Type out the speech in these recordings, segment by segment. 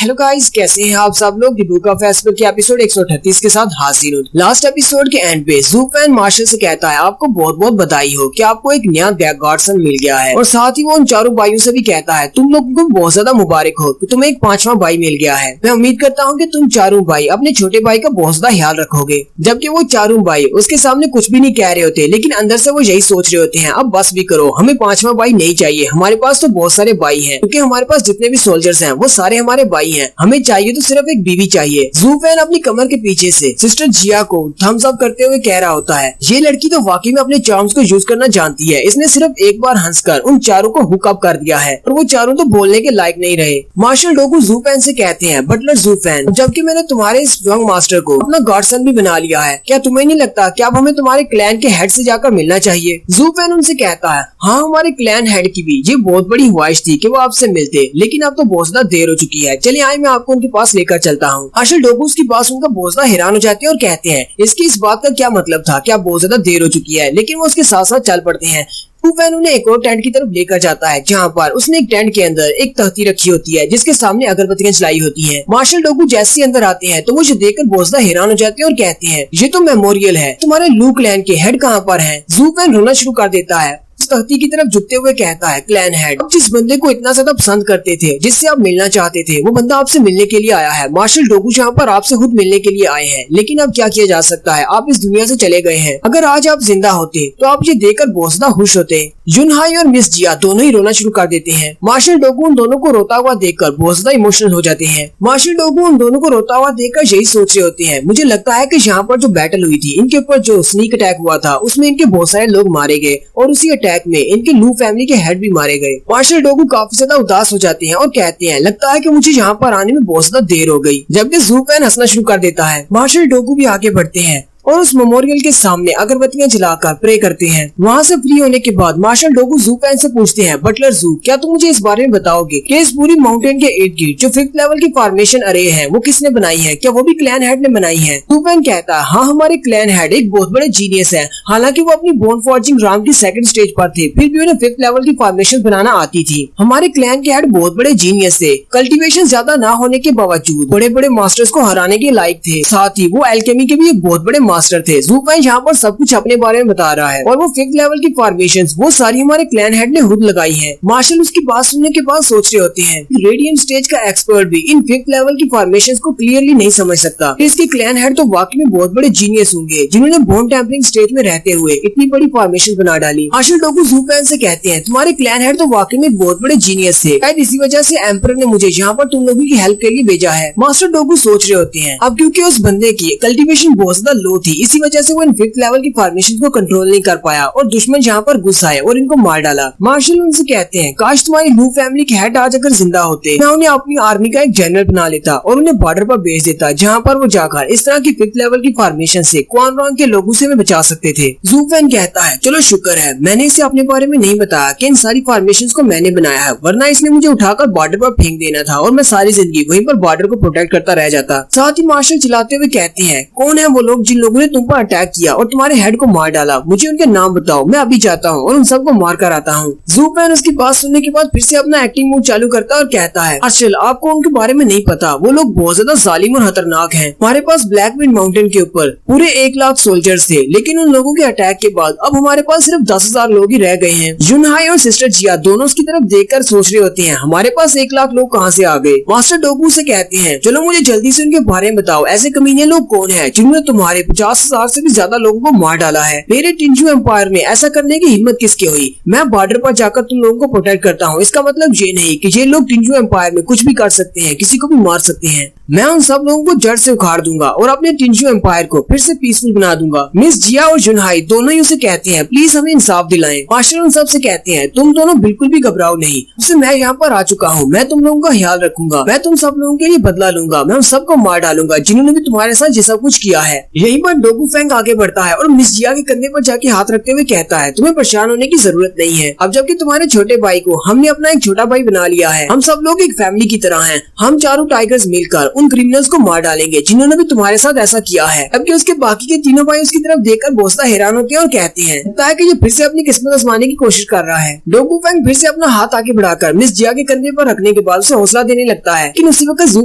Hello guys, कैसे हैं आप सब लोग। द बुक ऑफ एस्पर के एपिसोड 138 के साथ हाजिर हूँ। लास्ट एपिसोड के एंड पे ज़ूफेन मार्शल से कहता है आपको बहुत बहुत बधाई हो कि आपको एक नया गॉडसन मिल गया है, और साथ ही वो उन चारों भाइयों से भी कहता है तुम लोगों को बहुत ज्यादा मुबारक हो कि तुम्हें एक पांचवा भाई मिल गया है। मैं उम्मीद करता हूँ कि तुम चारों भाई अपने छोटे भाई का बहुत ज्यादा ख्याल रखोगे। जबकि वो चारों भाई उसके सामने कुछ भी नहीं कह रहे होते, लेकिन अंदर से वो यही सोच रहे होते हैं अब बस भी करो, हमें पांचवा भाई नहीं चाहिए, हमारे पास तो बहुत सारे भाई हैं, क्योंकि हमारे पास जितने भी सोल्जर्स हैं वो सारे हमारे भाई हैं, हमें चाहिए तो सिर्फ एक बीवी चाहिए। ज़ूफेन अपनी कमर के पीछे से सिस्टर जिया को थम्स अप करते हुए कह रहा होता है ये लड़की तो वाकई में अपने चार्म्स को यूज करना जानती है, इसने सिर्फ एक बार हंसकर उन चारों को हुक अप कर दिया है, और वो चारों तो बोलने के लायक नहीं रहे। मार्शल डोगू ज़ूफेन से कहते हैं बटलर ज़ूफेन, जबकि मैंने तुम्हारे इस यंग मास्टर को अपना गॉडसन भी बना लिया है, क्या तुम्हें नहीं लगता कि अब हमें तुम्हारे क्लैन के हेड से जाकर मिलना चाहिए। ज़ूफेन उनसे कहता है हाँ, हमारे क्लैन हेड की भी ये बहुत बड़ी ख्वाहिश थी कि वो आपसे मिलते, लेकिन अब तो बहुत ज्यादा देर हो चुकी है, चलिए आए मैं आपको उनके पास लेकर चलता हूँ। मार्शल डोगू उसकी बात सुनकर बहुत ज्यादा हैरान हो जाते हैं और कहते हैं इसकी इस बात का क्या मतलब था, क्या बहुत ज्यादा देर हो चुकी है, लेकिन वो उसके साथ साथ चल पड़ते हैं। ज़ूफेन उन्हें एक और टेंट की तरफ लेकर जाता है, जहाँ पर उसने एक टेंट के अंदर एक तख्ती रखी होती है जिसके सामने अगरबत्तियां जलाई होती हैं। मार्शल डोगू जैसे ही अंदर आते हैं तो वो देखकर बहुत ज्यादा हैरान हो जाते हैं और कहते हैं ये तो मेमोरियल है, तुम्हारे लू क्लैन के हेड कहाँ पर हैं। ज़ूफेन रोना शुरू कर देता है, उस तख्ती की तरफ झुकते हुए कहता है क्लैन हेड, जिस बंदे को इतना ज्यादा पसंद करते थे, जिससे आप मिलना चाहते थे, वो बंदा आपसे मिलने के लिए आया है। मार्शल डोगू यहाँ पर आपसे खुद मिलने के लिए आए हैं, लेकिन अब क्या किया जा सकता है, आप इस दुनिया से चले गए हैं। अगर आज आप जिंदा होते तो आप ये देखकर बहुत ज्यादा खुश होते। जुनहाई और मिस जिया दोनों ही रोना शुरू कर देते हैं। मार्शल डोगू उन दोनों को रोता हुआ देखकर बहुत ज्यादा इमोशनल हो जाते हैं। मार्शल डोगू उन दोनों को रोता हुआ देखकर यही सोच रहे होते हैं मुझे लगता है कि यहाँ पर जो बैटल हुई थी, इनके ऊपर जो स्नीक अटैक हुआ था, उसमें इनके बहुत सारे लोग मारे गए, और उसी अटैक में इनके लू फैमिली के हेड भी मारे गए। मार्शल डोगू काफी ज्यादा उदास हो जाते हैं और कहते हैं लगता है कि मुझे यहाँ पर आने में बहुत ज्यादा देर हो गई, जबकि ज़ूफेन हंसना शुरू कर देता है। मार्शल डोगू भी आगे बढ़ते हैं और उस मेमोरियल के सामने अगरबत्तियां जलाकर प्रे करते हैं। वहाँ से फ्री होने के बाद मार्शल डोगू ज़ूफेन से पूछते हैं बटलर ज़ू, क्या तुम मुझे इस बारे में बताओगे कि इस पूरी माउंटेन के इर्द गिर्द जो 5th लेवल की फॉर्मेशन अरे है वो किसने बनाई है, क्या वो भी क्लैन हेड ने बनाई है। ज़ूफेन कहता है हाँ, हमारे क्लैन हेड एक बहुत बड़े जीनियस है, हालांकि वो अपनी बोन फॉर्जिंग राउंड की 2nd स्टेज पर थे, फिर भी उन्हें 5th लेवल की फॉर्मेशन बनाना आती थी। हमारे क्लैन के हेड बहुत बड़े जीनियस थे, कल्टीवेशन ज्यादा न होने के बावजूद बड़े बड़े मास्टर्स को हराने के लायक थे, साथ ही वो एल्केमी के भी एक बहुत बड़े मास्टर थे। यहाँ पर सब कुछ अपने बारे में बता रहा है, और वो 5th लेवल की फॉर्मेशंस वो सारी हमारे क्लैन हेड ने खुद लगाई है। मार्शल उसकी बात सुनने के बाद सोच रहे होते हैं रेडियंट स्टेज का एक्सपर्ट भी इन 5th लेवल की फॉर्मेशंस को क्लियरली नहीं समझ सकता। इसके क्लैन हेड तो वाकई में बहुत बड़े जीनियस होंगे, जिन्होंने बोन टेम्परिंग स्टेज में रहते हुए इतनी बड़ी फॉर्मेशन बना डाली। मार्शल डोगू ज़ूफेन से कहते हैं तुम्हारे क्लैन हेड तो वाकई में बहुत बड़े जीनियस थे, शायद इसी वजह से एम्परर ने मुझे यहाँ पर तुम लोगों की हेल्प के लिए भेजा है। मास्टर डोगू सोच रहे होते हैं अब क्योंकि उस बंदे की कल्टीवेशन बहुत ज्यादा लो थी, इसी वजह से वो इन 5th लेवल की फॉर्मेशन को कंट्रोल नहीं कर पाया और दुश्मन यहाँ पर घुस आए और इनको मार डाला। मार्शल उनसे कहते हैं काश तुम्हारी लू फैमिली के हेड आज अगर जिंदा होते, मैं उन्हें अपनी आर्मी का एक जनरल बना लेता और उन्हें बॉर्डर पर भेज देता, जहाँ पर वो जाकर इस तरह की 5th लेवल की फॉर्मेशन से क्वान रॉन्ग के लोगों से बचा सकते थे। ज़ूफेन कहता है चलो शुक्र है मैंने इसे अपने बारे में नहीं बताया कि इन सारी फॉर्मेशन को मैंने बनाया है, वरना इसने मुझे उठाकर बॉर्डर पर फेंक देना था और मैं सारी जिंदगी वहीं पर बॉर्डर को प्रोटेक्ट करता रह जाता। साथ ही मार्शल चिल्लाते हुए कहते हैं कौन है वो लोग जिन लोगों ने तुम पर अटैक किया और तुम्हारे हेड को मार डाला, मुझे उनके नाम बताओ, मैं अभी जाता हूँ और उन सबको मार कर आता हूँ। ज़ूफेन उसकी बात सुनने के बाद फिर से अपना एक्टिंग मूड चालू करता है और कहता है मार्शल आपको उनके बारे में नहीं पता, वो लोग बहुत ज्यादा जालिम और खतरनाक हैं। हमारे पास ब्लैकविंड माउंटेन के ऊपर पूरे 1 लाख सोल्जर्स थे, लेकिन उन लोगों के अटैक के बाद अब हमारे पास सिर्फ 10,000 लोग ही रह गए हैं। जुनहाई और सिस्टर जिया दोनों उसकी तरफ देखकर सोच रहे होते हैं हमारे पास 1 लाख लोग कहाँ से आ गए। मास्टर डोगू से कहते हैं चलो मुझे जल्दी से उनके बारे में बताओ, ऐसे कमीने लोग कौन है जिन्होंने तुम्हारे 50,000 से भी ज्यादा लोगों को मार डाला है। मेरे टिंजू एम्पायर में ऐसा करने की हिम्मत किसकी हुई। मैं बॉर्डर पर जाकर तुम लोगों को प्रोटेक्ट करता हूँ, इसका मतलब ये नहीं कि ये लोग टिंजू एम्पायर में कुछ भी कर सकते हैं, किसी को भी मार सकते हैं। मैं उन सब लोगों को जड़ से उखाड़ दूंगा और अपने टिंजू एम्पायर को फिर से पीसफुल बना दूंगा। मिस जिया और जुनहाई दोनों ही उसे कहते हैं प्लीज हमें इंसाफ दिलाएं। मार्शल उन सब से कहते हैं तुम दोनों बिल्कुल भी घबराओ नहीं, उससे मैं यहाँ पर आ चुका हूँ, मैं तुम लोगों का ख्याल रखूंगा, मैं तुम सब लोगों के लिए बदला लूंगा, मैं उन सबको मार डालूंगा जिन्होंने भी तुम्हारे साथ ये सब कुछ किया है। यहीं पर बाद डोगू फैंग आगे बढ़ता है और मिस जिया के कंधे पर जाके हाथ रखते हुए कहता है, तुम्हें परेशान होने की जरूरत नहीं है। अब जबकि तुम्हारे छोटे भाई को हमने अपना एक छोटा भाई बना लिया है, हम सब लोग एक फैमिली की तरह हैं। हम चारों टाइगर्स मिलकर उन क्रिमिनल्स को मार डालेंगे जिन्होंने भी तुम्हारे साथ ऐसा किया है। जबकि उसके बाकी के तीनों भाई उसकी तरफ देखकर बहुत हैरान होते हैं और कहते हैं कि ये फिर से अपनी किस्मत आजमाने की कोशिश कर रहा है। डोगू फैंग फिर से अपना हाथ आगे बढ़ाकर मिस जिया के कंधे पर रखने के बाद उसे हौसला देने लगता है, लेकिन उसी वक्त ज़ू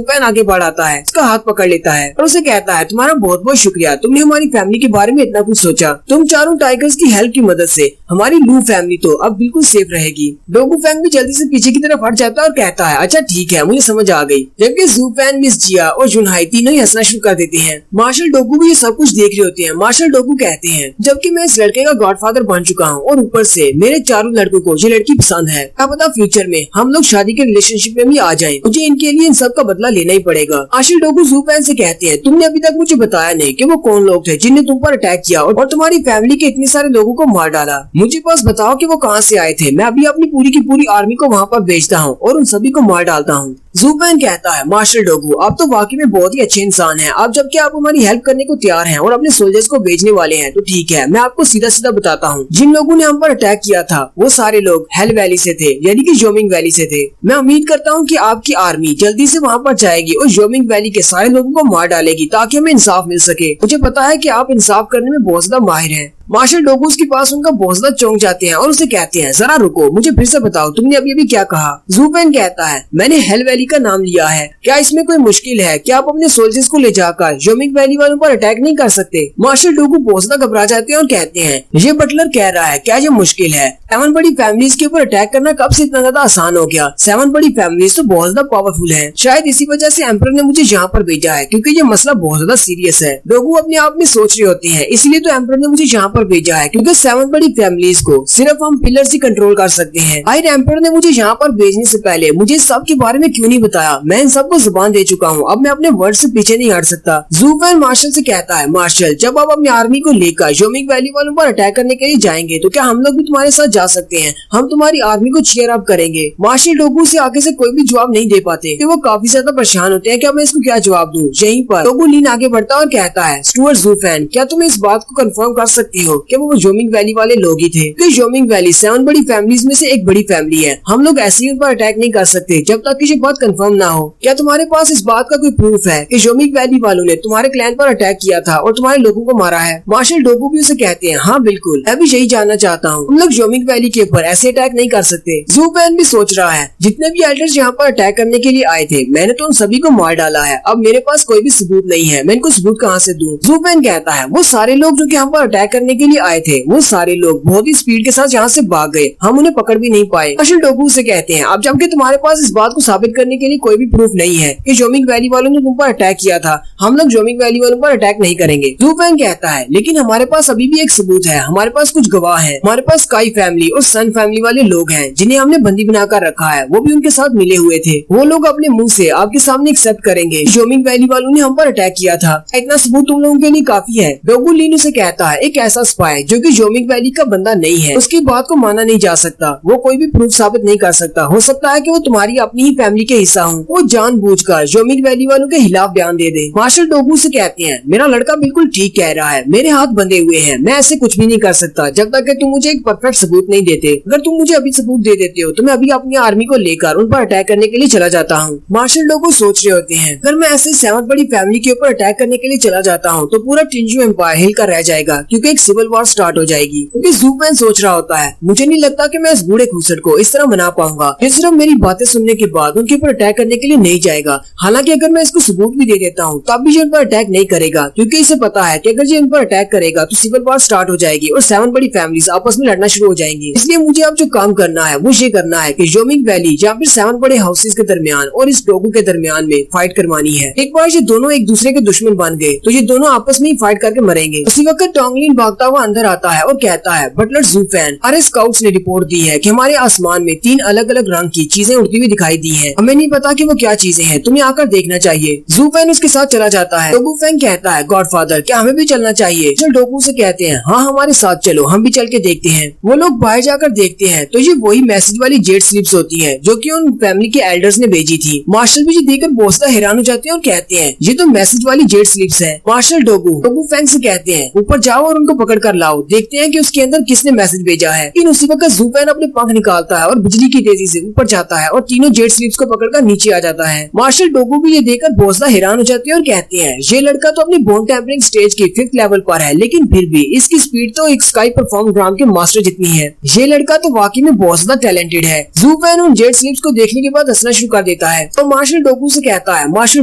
फैन आगे बढ़ आता है, उसका हाथ पकड़ लेता है और उसे कहता है, तुम्हारा बहुत बहुत शुक्रिया, तुमने हमारी फैमिली के बारे में इतना कुछ सोचा। तुम चारों टाइगर्स की हेल्प की मदद से हमारी लू फैमिली तो अब बिल्कुल सेफ रहेगी। डोगू फैंग भी जल्दी से पीछे की तरफ हट जाता है और कहता है, अच्छा ठीक है, मुझे समझ आ गई। जबकि ज़ू फैन, मिस जिया और जुनहाई तीनों ही हंसना शुरू कर देते हैं। मार्शल डोगू भी ये सब कुछ देख रहे होते हैं। मार्शल डोगू कहते हैं, जबकि मैं इस लड़के का गॉडफादर बन चुका हूँ और ऊपर से मेरे चारों लड़कों को ये लड़की पसंद है, क्या पता फ्यूचर में हम लोग शादी के रिलेशनशिप में भी आ जाएं। मुझे इनके लिए इन सब का बदला लेना ही पड़ेगा। मार्शल डोगू ज़ू फैन से कहते हैं, तुमने अभी तक मुझे बताया नहीं कि वो कौन लोग थे जिनने तुम पर अटैक किया और तुम्हारी फैमिली के इतने सारे लोगों को मार डाला। मुझे बस बताओ कि वो कहाँ से आए थे, मैं अभी अपनी पूरी की पूरी आर्मी को वहाँ पर भेजता हूँ और उन सभी को मार डालता हूँ। ज़ू फैन कहता है, मार्शल डोगू आप तो वाकई में बहुत ही अच्छे इंसान हैं। आप जबकि आप हमारी हेल्प करने को तैयार हैं और अपने सोल्जर्स को भेजने वाले हैं, तो ठीक है, मैं आपको सीधा सीधा बताता हूँ। जिन लोगों ने हम पर अटैक किया था वो सारे लोग हेल वैली से थे, यानी कि जोमिंग वैली से थे। मैं उम्मीद करता हूँ कि आपकी आर्मी जल्दी से वहाँ पर जाएगी और जोमिंग वैली के सारे लोगों को मार डालेगी ताकि हमें इंसाफ मिल सके। मुझे पता है कि आप इंसाफ करने में बहुत ज्यादा माहिर हैं। मार्शल डोगू के पास उनका बहुत ज्यादा चौंक जाते हैं और उसे कहते हैं, जरा रुको, मुझे फिर से बताओ, तुमने अभी अभी क्या कहा? ज़ू फैन कहता है, मैंने हेल वैली का नाम लिया है, क्या इसमें कोई मुश्किल है? क्या आप अपने सोल्जर्स को ले जाकर जोमिंग वैली वालों पर अटैक नहीं कर सकते? मार्शल डोगू बहुत ज्यादा घबरा जाते हैं और कहते हैं, ये बटलर कह रहा है, क्या ये मुश्किल है? 7 बड़ी फैमिलीज के ऊपर अटैक करना कब से इतना ज्यादा आसान हो गया? 7 बड़ी फैमिलीज तो बहुत ज्यादा पावरफुल है। शायद इसी वजह से एम्परर ने मुझे यहाँ पर भेजा है, क्योंकि ये मसला बहुत ज्यादा सीरियस है। डोगू अपने आप में सोच रहे होते हैं, इसलिए तो एम्परर ने मुझे यहाँ पर भेजा है, क्योंकि 7 बड़ी फैमिलीज को सिर्फ हम पिलर्स ही कंट्रोल कर सकते हैं। आयर एम्परर ने मुझे यहाँ पर भेजने से पहले मुझे सब के बारे में क्यों नहीं बताया? मैं इन सबको जुबान दे चुका हूँ, अब मैं अपने वर्ड से पीछे नहीं हट सकता। ज़ू फैन मार्शल से कहता है, मार्शल जब आप अपनी आर्मी को लेकर जोमिंग वैली वालों पर अटैक करने के लिए जाएंगे तो क्या हम लोग भी तुम्हारे साथ जा सकते हैं? हम तुम्हारी आर्मी को चीयर अप करेंगे। मार्शल डोगू से आगे से कोई भी जवाब नहीं दे पाते, वो काफी ज्यादा परेशान होते हैं कि मैं इसको क्या जवाब दूं। यहीं पर डोगू लीन आगे बढ़ता और कहता है, स्टुअर्ट ज़ू फैन, क्या तुम इस बात को कंफर्म कर सकती हो कि वो जोमिंग वैली वाले लोग ही थे? क्योंकि जोमिंग वैली 7 बड़ी फैमिलीज में से एक बड़ी फैमिली है। हम लोग ऐसे ही उन पर अटैक नहीं कर सकते जब तक कि ये बात कंफर्म ना हो। क्या तुम्हारे पास इस बात का कोई प्रूफ है कि जोमिंग वैली वालों ने तुम्हारे क्लैन पर अटैक किया था और तुम्हारे लोगों को मारा है? मार्शल डोगू भी उसे कहते हैं, हाँ बिल्कुल, मैं भी यही जानना चाहता हूँ। हम लोग जोमिंग वैली के ऊपर ऐसे अटैक नहीं कर सकते। ज़ू फैन भी सोच रहा है, जितने भी एल्डर्स यहाँ पर अटैक करने के लिए आए थे, मैंने तो उन सभी को मार डाला है। अब मेरे पास कोई भी सबूत नहीं है, मैं इनको सबूत कहाँ से दूं? ज़ू फैन कहता है, वो सारे लोग जो कि यहाँ पर अटैक करने के लिए आए थे, वो सारे लोग बहुत ही स्पीड के साथ यहाँ से भाग गए, हम उन्हें पकड़ भी नहीं पाए। मार्शल डोगू से कहते हैं, अब जबकि तुम्हारे पास इस बात को साबित करने के लिए कोई भी प्रूफ नहीं है कि जोमिंग वैली वालों ने तुम पर अटैक किया था, हम लोग जोमिंग वैली वालों पर अटैक नहीं करेंगे। ज़ू फैन कहता है, लेकिन हमारे पास अभी भी एक सबूत है, हमारे पास कुछ गवाह हैं, हमारे पास स्काई फैमिली और सन फैमिली वाले लोग हैं जिन्हें हमने बंदी बनाकर रखा है, वो भी उनके साथ मिले हुए थे। वो लोग अपने मुंह से आपके सामने एक्सेप्ट करेंगे जोमिंग वैली वालों ने हम पर अटैक किया था। इतना सबूत तुम लोगों के लिए काफी है। डोगू लीन उसे कहता है, एक ऐसा स्पाई जो कि जोमिंग वैली का बंदा नहीं है, उसकी बात को माना नहीं जा सकता, वो कोई भी प्रूफ साबित नहीं कर सकता। हो सकता है कि वो तुम्हारी अपनी ही फैमिली के हिस्सा हो, वो जानबूझकर जोमिंग वैली वालों के खिलाफ बयान दे दे। मार्शल डोगू से कहते हैं, मेरा लड़का बिल्कुल ठीक कह रहा है, मेरे हाथ बंधे हुए हैं, मैं ऐसे कुछ भी नहीं कर सकता जब तक कि तुम मुझे एक परफेक्ट सबूत नहीं देते। अगर तुम मुझे अभी सबूत दे देते हो तो मैं अभी अपनी आर्मी को लेकर उन पर अटैक करने के लिए चला जाता हूँ। मार्शल डोगू सोच रहे होते हैं, अगर मैं ऐसे 7 बड़ी फैमिली के ऊपर अटैक करने के लिए चला जाता हूँ तो पूरा टिंजू एम्पायर हिल कर रह जाएगा, क्योंकि एक सिविल वॉर स्टार्ट हो जाएगी। क्योंकि ज़ू फैन सोच रहा होता है, मुझे नहीं लगता कि मैं इस बूढ़े खूसट को इस तरह मना पाऊंगा, ये सिर्फ मेरी बातें सुनने के बाद उनके ऊपर अटैक करने के लिए नहीं जाएगा। हालांकि अगर मैं इसको सबूत भी दे देता हूँ तब भी ये उन पर अटैक नहीं करेगा, क्योंकि इसे पता है कि अगर ये उन पर अटैक करेगा तो सिविल वॉर स्टार्ट हो जाएगी और 7 बड़ी फैमिलीज आपस में लड़ना शुरू हो जाएंगी। इसलिए मुझे अब जो काम करना है वो ये करना है कि जोमिंग वैली या फिर 7 बड़े हाउसेज के दरमियान और इस डोगू के दरमियान में फाइट करवानी है। एक बार ये दोनों एक दूसरे के दुश्मन बन गए तो ये दोनों आपस में ही फाइट करके मरेंगे। उसी वक्त टोंगलिन भागता रोता हुआ अंदर आता है और कहता है, बटलर ज़ूफेन, अरे स्काउट्स ने रिपोर्ट दी है कि हमारे आसमान में 3 अलग अलग रंग की चीजें उड़ती हुई दिखाई दी हैं। हमें नहीं पता कि वो क्या चीजें हैं, तुम्हें आकर देखना चाहिए। ज़ूफेन उसके साथ चला जाता है। डोगू फैंग कहता है, गॉडफादर, क्या हमें भी चलना चाहिए? चल डोगू से कहते हैं, हाँ हमारे साथ चलो, हम भी चल के देखते हैं। वो लोग बाहर जाकर देखते हैं तो ये वही मैसेज वाली जेट स्लिप्स होती है जो कि उन फैमिली के एल्डर्स ने भेजी थी। मार्शल भी ये देखकर बहुत ज्यादा हैरान हो जाते हैं और कहते हैं, ये तो मैसेज वाली जेट स्लिप्स है। मार्शल डोगू फैंग से कहते हैं, ऊपर जाओ और उनको पकड़ कर लाओ, देखते हैं कि उसके अंदर किसने मैसेज भेजा है। इन उसी वक्त ज़ूफेन अपने पंख निकालता है और बिजली की तेजी से ऊपर जाता है और तीनों जेट स्लिप्स को पकड़कर नीचे आ जाता है। मार्शल डोगू भी ये देखकर बहुत ज्यादा हैरान हो जाते हैं और कहते हैं, ये लड़का तो अपनी बोन टेम्परिंग स्टेज के 5th लेवल पर है, लेकिन फिर भी इसकी स्पीड तो एक स्काई परफॉर्म ड्राम के मास्टर जितनी है। ये लड़का तो वाकई में बहुत ज्यादा टैलेंटेड है। ज़ूफेन उन जेट स्लिप्स को देखने के बाद हंसना शुरू कर देता है और मार्शल डोगू से कहता है, मार्शल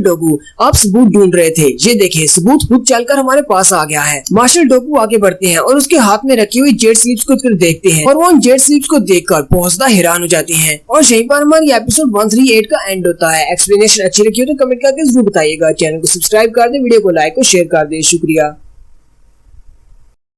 डोगू, आप सबूत ढूंढ रहे थे, ये देखिए सबूत खुद चलकर हमारे पास आ गया है। मार्शल डोगू आगे बढ़ते हैं और उसके हाथ में रखी हुई जेट स्लिप्स को देखते हैं और वो उन जेट स्लिप्स को देखकर बहुत ज्यादा हैरान हो जाते हैं। और यहीं पर हमारी एपिसोड 138 का एंड होता है। एक्सप्लेनेशन अच्छी लगी हो तो कमेंट करके जरूर बताइएगा। चैनल को सब्सक्राइब कर दे, वीडियो को लाइक और शेयर कर दे। शुक्रिया।